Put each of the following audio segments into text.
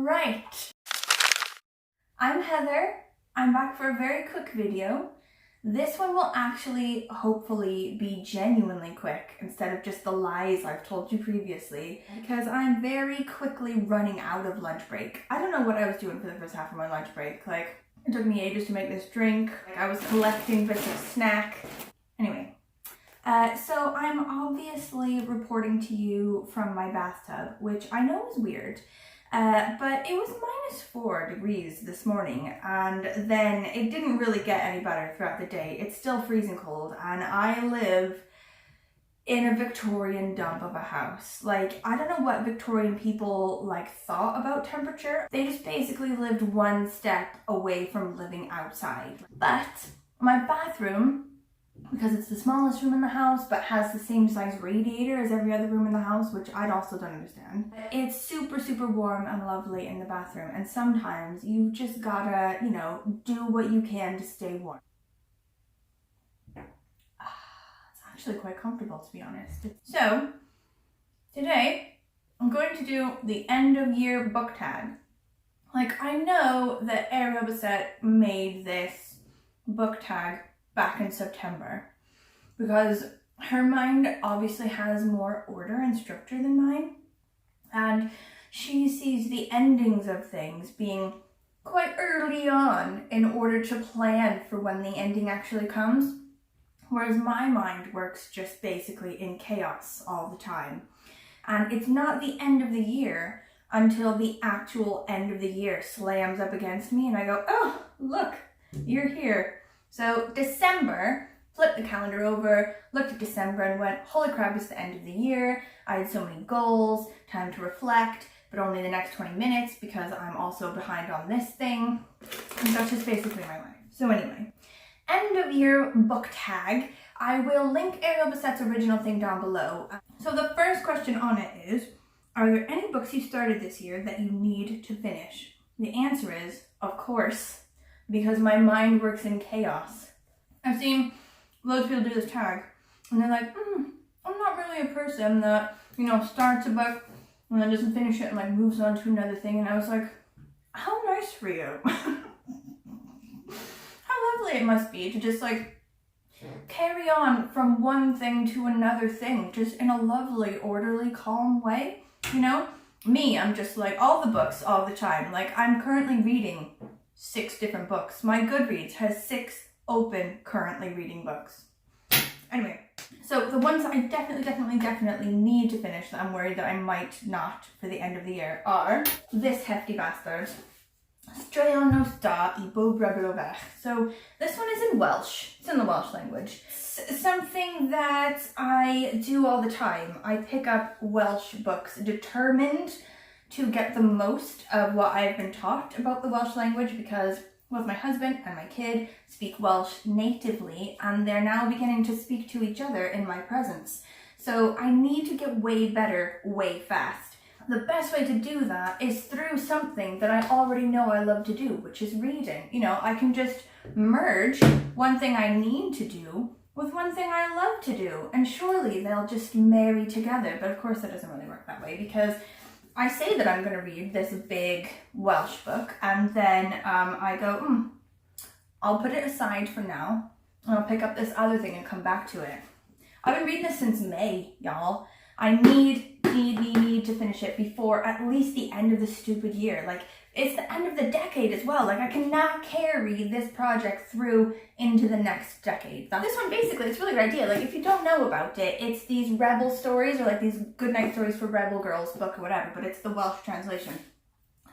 Right. I'm Heather. I'm back for a very quick video. This one will actually, hopefully, be genuinely quick instead of just the lies I've told you previously, because I'm very quickly running out of lunch break. I don't know what I was doing for the first half of my lunch break. Like, it took me ages to make this drink. I was collecting bits of snack. Anyway. So I'm obviously reporting to you from my bathtub, which I know is weird, but it was -4 degrees this morning, and then it didn't really get any better throughout the day. It's still freezing cold, and I live in a Victorian dump of a house. Like, I don't know what Victorian people thought about temperature. They just basically lived one step away from living outside. But my bathroom, because it's the smallest room in the house but has the same size radiator as every other room in the house, which I also don't understand. It's super, super warm and lovely in the bathroom, and sometimes you just gotta, do what you can to stay warm. It's actually quite comfortable, to be honest. So, today I'm going to do the end of year book tag. I know that Ariel Bissett made this book tag back in September because her mind obviously has more order and structure than mine, and she sees the endings of things being quite early on in order to plan for when the ending actually comes, whereas my mind works just basically in chaos all the time, and it's not the end of the year until the actual end of the year slams up against me and I go, oh, look, you're here. So December, flipped the calendar over, looked at December and went, holy crap, it's the end of the year. I had so many goals, time to reflect, but only the next 20 minutes because I'm also behind on this thing. And that's just basically my life. So anyway, end of year book tag. I will link Ariel Bissett's original thing down below. So the first question on it is, are there any books you started this year that you need to finish? The answer is, of course, because my mind works in chaos. I've seen loads of people do this tag, and they're like, I'm not really a person that, starts a book and then doesn't finish it and moves on to another thing. And I was like, how nice for you. How lovely it must be to just carry on from one thing to another thing, just in a lovely, orderly, calm way. Me, I'm just all the books all the time. I'm currently reading 6 different books. My Goodreads has 6 open currently reading books. Anyway, so the ones that I definitely need to finish that I'm worried that I might not for the end of the year are this hefty bastard, Straeon nos da I bob rebel ovech. So this one is in Welsh. It's in the Welsh language. Something that I do all the time. I pick up Welsh books determined to get the most of what I've been taught about the Welsh language, because both my husband and my kid speak Welsh natively, and they're now beginning to speak to each other in my presence. So I need to get way better, way fast. The best way to do that is through something that I already know I love to do, which is reading. I can just merge one thing I need to do with one thing I love to do, and surely they'll just marry together. But of course that doesn't really work that way, because I say that I'm going to read this big Welsh book, and then I go, I'll put it aside for now, and I'll pick up this other thing and come back to it. I've been reading this since May, y'all. I need to finish it before at least the end of the stupid year. It's the end of the decade as well. I cannot carry this project through into the next decade. This one, basically, it's a really good idea. If you don't know about it, it's these rebel stories, or these goodnight stories for rebel girls book or whatever, but it's the Welsh translation.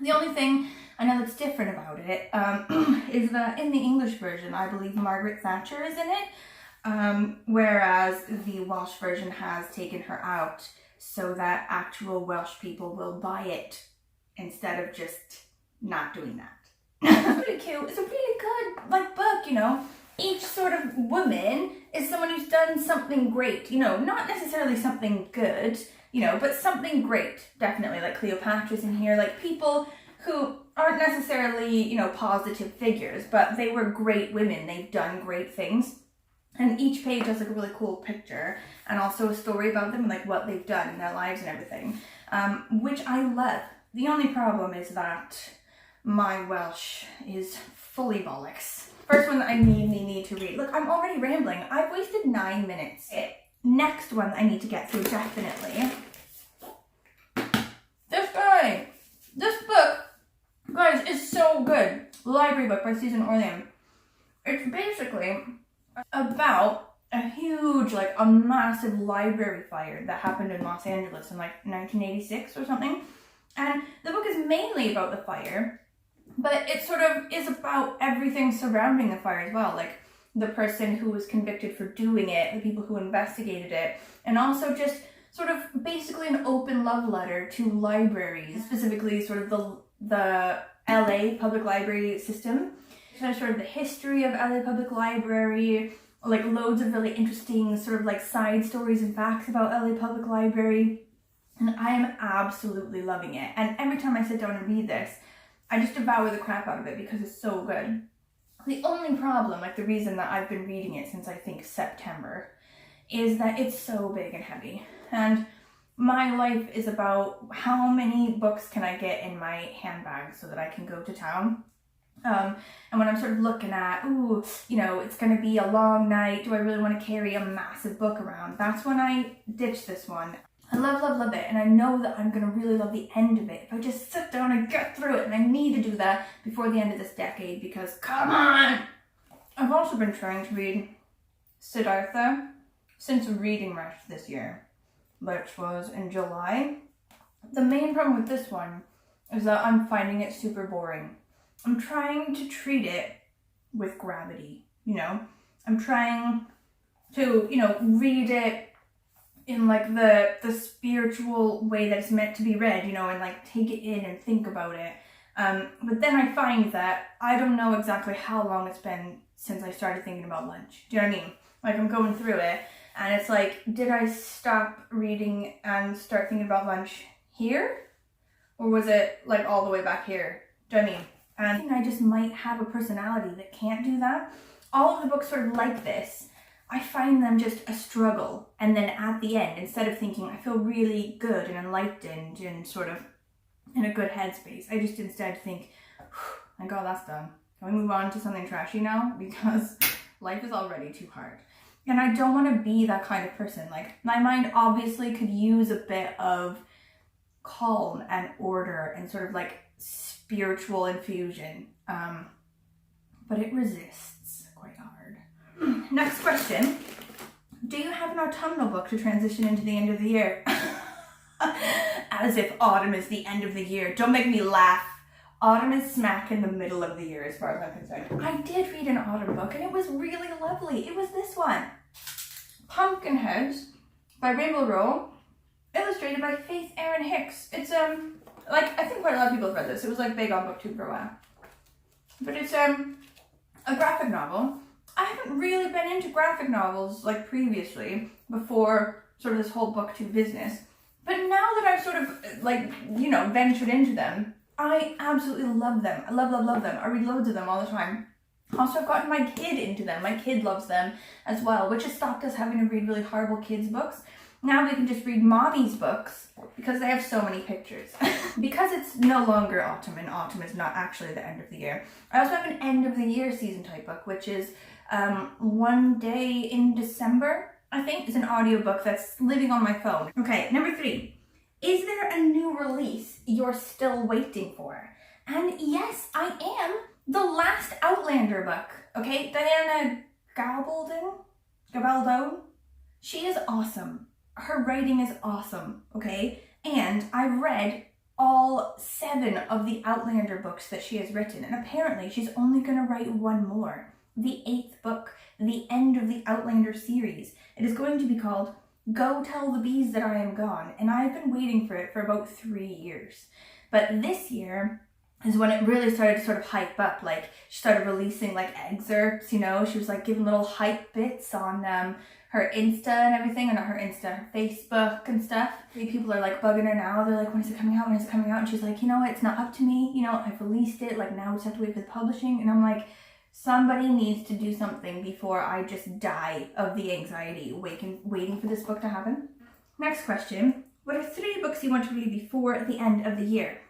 The only thing I know that's different about it is that in the English version, I believe Margaret Thatcher is in it, whereas the Welsh version has taken her out so that actual Welsh people will buy it instead of just not doing that. It's pretty cute. It's a really good book, Each sort of woman is someone who's done something great, not necessarily something good, but something great, definitely. Cleopatra's in here, people who aren't necessarily, positive figures, but they were great women. They've done great things. And each page has a really cool picture and also a story about them and what they've done in their lives and everything, which I love. The only problem is that my Welsh is fully bollocks. First one that I need to read. Look, I'm already rambling. I've wasted 9 minutes. Next one I need to get through, definitely. This guy. This book, guys, is so good. Library book by Susan Orlean. It's basically about a huge, like a massive library fire that happened in Los Angeles in like 1986 or something. And the book is mainly about the fire, but it sort of is about everything surrounding the fire as well. Like the person who was convicted for doing it, the people who investigated it, and also just sort of basically an open love letter to libraries, specifically sort of the LA public library system. Sort of the history of LA Public Library, like loads of really interesting sort of like side stories and facts about LA Public Library. And I am absolutely loving it. And every time I sit down and read this, I just devour the crap out of it because it's so good. The only problem, like the reason that I've been reading it since I think September, is that it's so big and heavy. And my life is about how many books can I get in my handbag so that I can go to town. And when I'm sort of looking at, ooh, you know, it's going to be a long night. Do I really want to carry a massive book around? That's when I ditch this one. I love it. And I know that I'm going to really love the end of it if I just sit down and get through it. And I need to do that before the end of this decade because, come on! I've also been trying to read Siddhartha since Reading Rush this year, which was in July. The main problem with this one is that I'm finding it super boring. I'm trying to treat it with gravity, you know? I'm trying to, you know, read it in like the spiritual way that it's meant to be read, you know, and like take it in and think about it. But then I find that I don't know exactly how long it's been since I started thinking about lunch. Do you know what I mean? Like I'm going through it and it's like, did I stop reading and start thinking about lunch here? Or was it like all the way back here? Do you know what I mean? And I think I just might have a personality that can't do that. All of the books sort of like this. I find them just a struggle. And then at the end, instead of thinking, I feel really good and enlightened and sort of in a good headspace, I just instead think, thank God that's done. Can we move on to something trashy now? Because life is already too hard. And I don't want to be that kind of person. Like, my mind obviously could use a bit of calm and order and sort of like spiritual infusion, but it resists quite hard. Next question. Do you have an autumnal book to transition into the end of the year? As if autumn is the end of the year. Don't make me laugh. Autumn is smack in the middle of the year as far as I'm concerned. I did read an autumn book and it was really lovely. It was this one. Pumpkinhead by Rainbow Row, illustrated by Faith Erin Hicks. It's like, I think quite a lot of people have read this. It was like big on BookTube for a while. But it's a graphic novel. I haven't really been into graphic novels like previously, before sort of this whole BookTube business. But now that I've sort of like, you know, ventured into them, I absolutely love them. I love them. I read loads of them all the time. Also, I've gotten my kid into them. My kid loves them as well, which has stopped us having to read really horrible kids' books. Now we can just read mommy's books because they have so many pictures. Because it's no longer autumn and autumn is not actually the end of the year. I also have an end of the year season type book, which is One Day in December, I think, is an audiobook that's living on my phone. Okay, number 3. Is there a new release you're still waiting for? And yes, I am. The last Outlander book, okay? Diana Gabaldon. She is awesome. Her writing is awesome, okay? And I've read all 7 of the Outlander books that she has written, and apparently she's only gonna write one more. The 8th book, the end of the Outlander series. It is going to be called Go Tell the Bees That I Am Gone, and I've been waiting for it for about 3 years. But this year is when it really started to sort of hype up. Like, she started releasing like excerpts, you know, she was like giving little hype bits on her Insta and everything, and not her Insta, her Facebook and stuff. People are like bugging her now. They're like, when is it coming out? When is it coming out? And she's like, you know, it's not up to me. You know, I've released it. Like, now we just have to wait for the publishing. And I'm like, somebody needs to do something before I just die of the anxiety waiting for this book to happen. Next question. What are 3 books you want to read before the end of the year?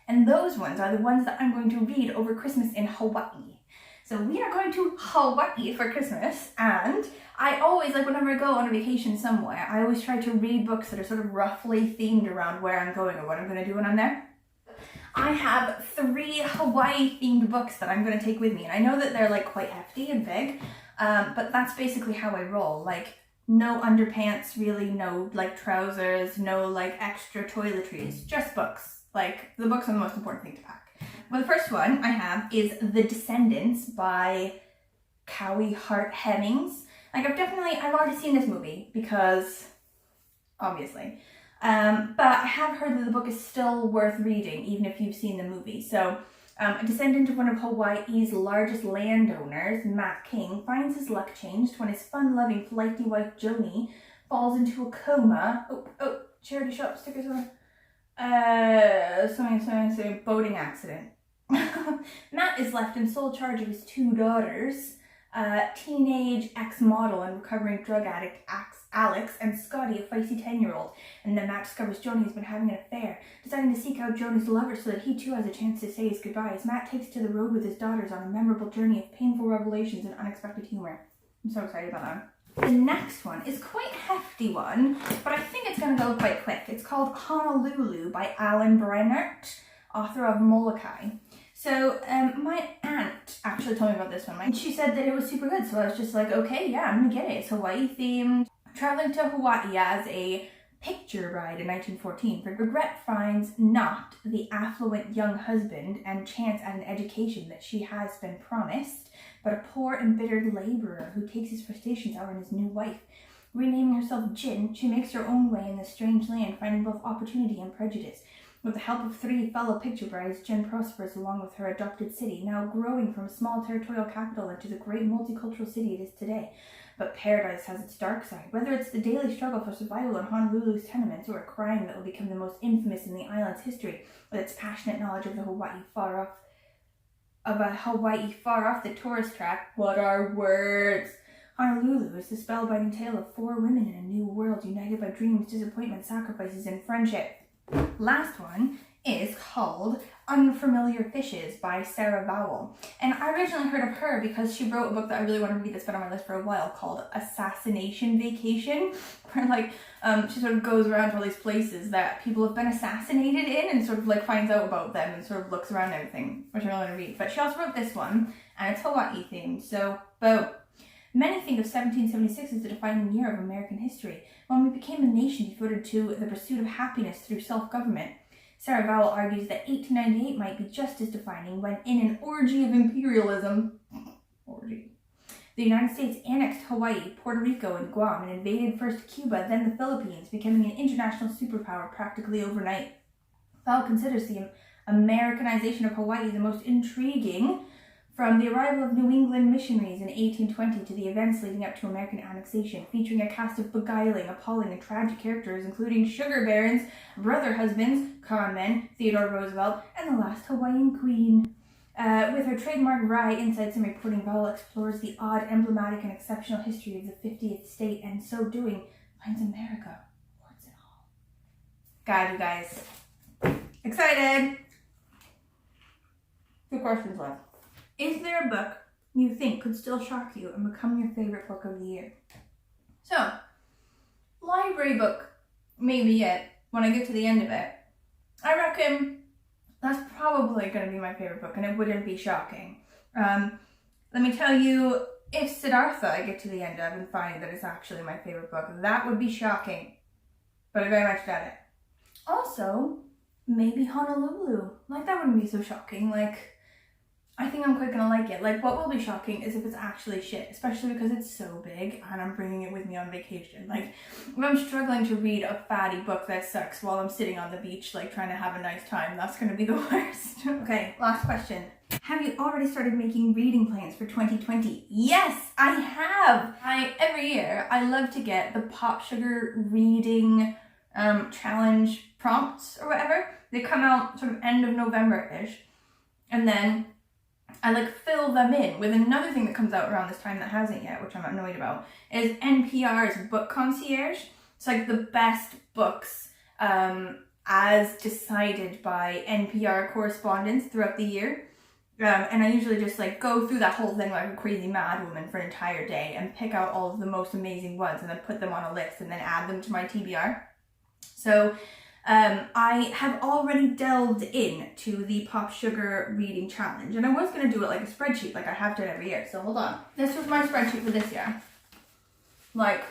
And those ones are the ones that I'm going to read over Christmas in Hawaii. So we are going to Hawaii for Christmas, and I always, like whenever I go on a vacation somewhere, I always try to read books that are sort of roughly themed around where I'm going or what I'm going to do when I'm there. I have 3 Hawaii themed books that I'm going to take with me, and I know that they're like quite hefty and big, but that's basically how I roll. Like, no underpants really, no like trousers, no like extra toiletries, just books. Like, the books are the most important thing to pack. Well, the first one I have is The Descendants by Cowie Hart Hemmings. Like, I've already seen this movie because, obviously, but I have heard that the book is still worth reading even if you've seen the movie. So, a descendant of one of Hawaii's largest landowners, Matt King, finds his luck changed when his fun-loving, flighty wife Joni falls into a coma. Oh, charity shop stickers on. Something, boating accident. Matt is left in sole charge of his 2 daughters, teenage ex-model and recovering drug addict Alex, and Scotty, a feisty 10-year-old. And then Matt discovers Joni has been having an affair. Deciding to seek out Joni's lover so that he too has a chance to say his goodbyes, Matt takes to the road with his daughters on a memorable journey of painful revelations and unexpected humor. I'm so excited about that. The next one is quite a hefty one, but I think it's going to go quite quick. It's called Honolulu by Alan Brennert, author of Molokai. So my aunt actually told me about this one. She said that it was super good, so I was just like, okay, yeah, I'm gonna get it. It's Hawaii themed. Traveling to Hawaii as a picture bride in 1914, Regret finds not the affluent young husband and chance at an education that she has been promised, but a poor embittered laborer who takes his frustrations out on his new wife. Renaming herself Jin, she makes her own way in this strange land, finding both opportunity and prejudice. With the help of 3 fellow picture brides, Jen prospers along with her adopted city, now growing from a small territorial capital into the great multicultural city it is today. But paradise has its dark side. Whether it's the daily struggle for survival in Honolulu's tenements or a crime that will become the most infamous in the island's history, with its passionate knowledge of a Hawaii far off the tourist track. What are words? Honolulu is the spellbinding tale of 4 women in a new world united by dreams, disappointment, sacrifices, and friendship. Last one is called Unfamiliar Fishes by Sarah Vowell. And I originally heard of her because she wrote a book that I really want to read that's been on my list for a while called Assassination Vacation, where like she sort of goes around to all these places that people have been assassinated in and sort of like finds out about them and sort of looks around and everything, which I really want to read. But she also wrote this one, and it's Hawaii themed, so boom. Many think of 1776 as the defining year of American history, when we became a nation devoted to the pursuit of happiness through self-government. Sarah Vowell argues that 1898 might be just as defining when, in an orgy of imperialism, the United States annexed Hawaii, Puerto Rico, and Guam, and invaded first Cuba, then the Philippines, becoming an international superpower practically overnight. Vowell considers the Americanization of Hawaii the most intriguing, from the arrival of New England missionaries in 1820 to the events leading up to American annexation, featuring a cast of beguiling, appalling, and tragic characters, including sugar barons, brother husbands, con men, Theodore Roosevelt, and the last Hawaiian queen. With her trademark wry insights and reporting, Vowell explores the odd, emblematic, and exceptional history of the 50th state, and so doing, finds America warrants it all. God, you guys. Excited! 2 questions left. Is there a book you think could still shock you and become your favorite book of the year? So, library book, maybe it, when I get to the end of it. I reckon that's probably going to be my favorite book, and it wouldn't be shocking. Let me tell you, if Siddhartha I get to the end of and find that it's actually my favorite book, that would be shocking. But I very much doubt it. Also, maybe Honolulu. Like, that wouldn't be so shocking. Like, I think I'm quite gonna like it. Like, what will be shocking is if it's actually shit, especially because it's so big and I'm bringing it with me on vacation. Like, if I'm struggling to read a fatty book that sucks while I'm sitting on the beach, like, trying to have a nice time, that's gonna be the worst. Okay, last question. Have you already started making reading plans for 2020? Yes, I have! Every year, I love to get the Pop Sugar reading challenge prompts or whatever. They come out sort of end of November-ish. And then I like fill them in with another thing that comes out around this time that hasn't yet, which I'm annoyed about, is NPR's Book Concierge. It's like the best books as decided by NPR correspondents throughout the year. And I usually just like go through that whole thing like a crazy mad woman for an entire day and pick out all of the most amazing ones and then put them on a list and then add them to my TBR. So I have already delved into the Pop Sugar Reading Challenge, and I was going to do it like a spreadsheet like I have done every year. So hold on. This was my spreadsheet for this year. Like,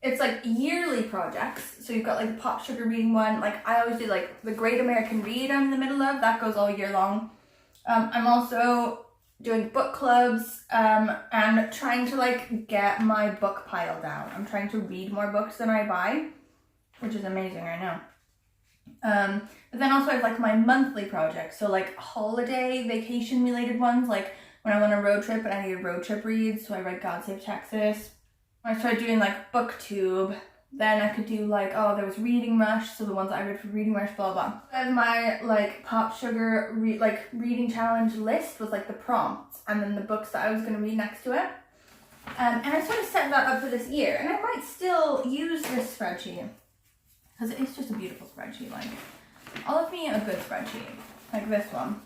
it's like yearly projects. So you've got like the Pop Sugar Reading one. Like I always do like the Great American Read I'm in the middle of. That goes all year long. I'm also doing book clubs and trying to like get my book pile down. I'm trying to read more books than I buy, which is amazing right now. But then also I have like my monthly projects. So like holiday, vacation related ones. Like when I went on a road trip and I needed road trip reads. So I read God Save Texas. I started doing like BookTube. Then I could do like, oh, there was Reading Rush, so the ones that I read for Reading Rush, blah, blah. I have my like Pop Sugar reading challenge list with like the prompts and then the books that I was going to read next to it. And I sort of set that up for this year. And I might still use this spreadsheet because it's just a beautiful spreadsheet. Like, I love me a good spreadsheet, like this one.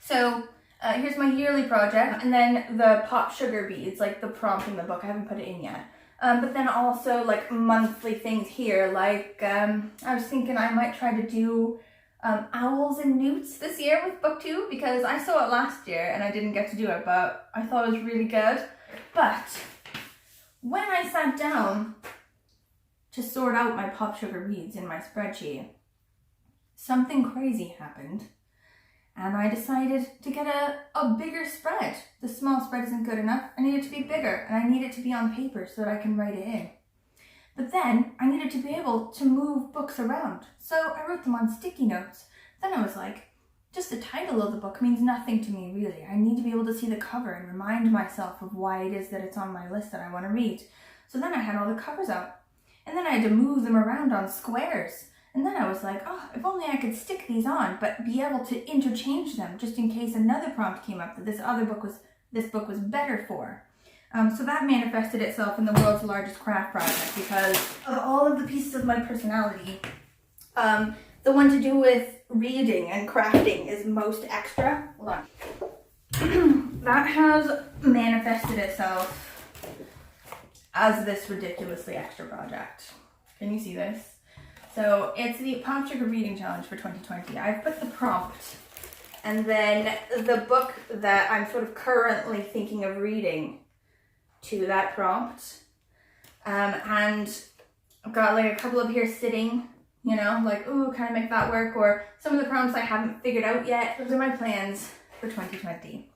So here's my yearly project, and then the Pop Sugar beads, like the prompt in the book. I haven't put it in yet. But then also like monthly things here, like I was thinking I might try to do owls and newts this year with BookTube, because I saw it last year and I didn't get to do it, but I thought it was really good. But when I sat down to sort out my Pop Sugar reads in my spreadsheet, something crazy happened. And I decided to get a bigger spread. The small spread isn't good enough. I need it to be bigger, and I need it to be on paper so that I can write it in. But then I needed to be able to move books around. So I wrote them on sticky notes. Then I was like, just the title of the book means nothing to me really. I need to be able to see the cover and remind myself of why it is that it's on my list that I want to read. So then I had all the covers out. And then I had to move them around on squares. And then I was like, oh, if only I could stick these on, but be able to interchange them just in case another prompt came up that this book was better for. So that manifested itself in the world's largest craft project, because of all of the pieces of my personality, the one to do with reading and crafting is most extra. Hold on. That has manifested itself as this ridiculously extra project. Can you see this? So it's the Pop Sugar Reading Challenge for 2020. I've put the prompt and then the book that I'm sort of currently thinking of reading to that prompt. And I've got like a couple of here sitting, you know, like, ooh, can I make that work? Or some of the prompts I haven't figured out yet. Those are my plans for 2020.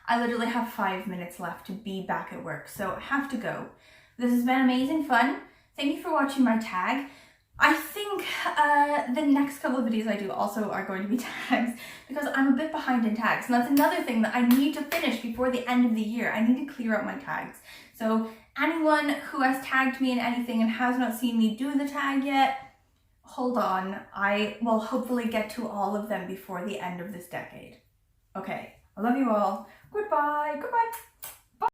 I literally have 5 minutes left to be back at work, so I have to go. This has been amazing fun. Thank you for watching my tag. I think the next couple of videos I do also are going to be tags, because I'm a bit behind in tags. And that's another thing that I need to finish before the end of the year. I need to clear out my tags. So anyone who has tagged me in anything and has not seen me do the tag yet, hold on. I will hopefully get to all of them before the end of this decade. Okay, I love you all. Goodbye. Goodbye.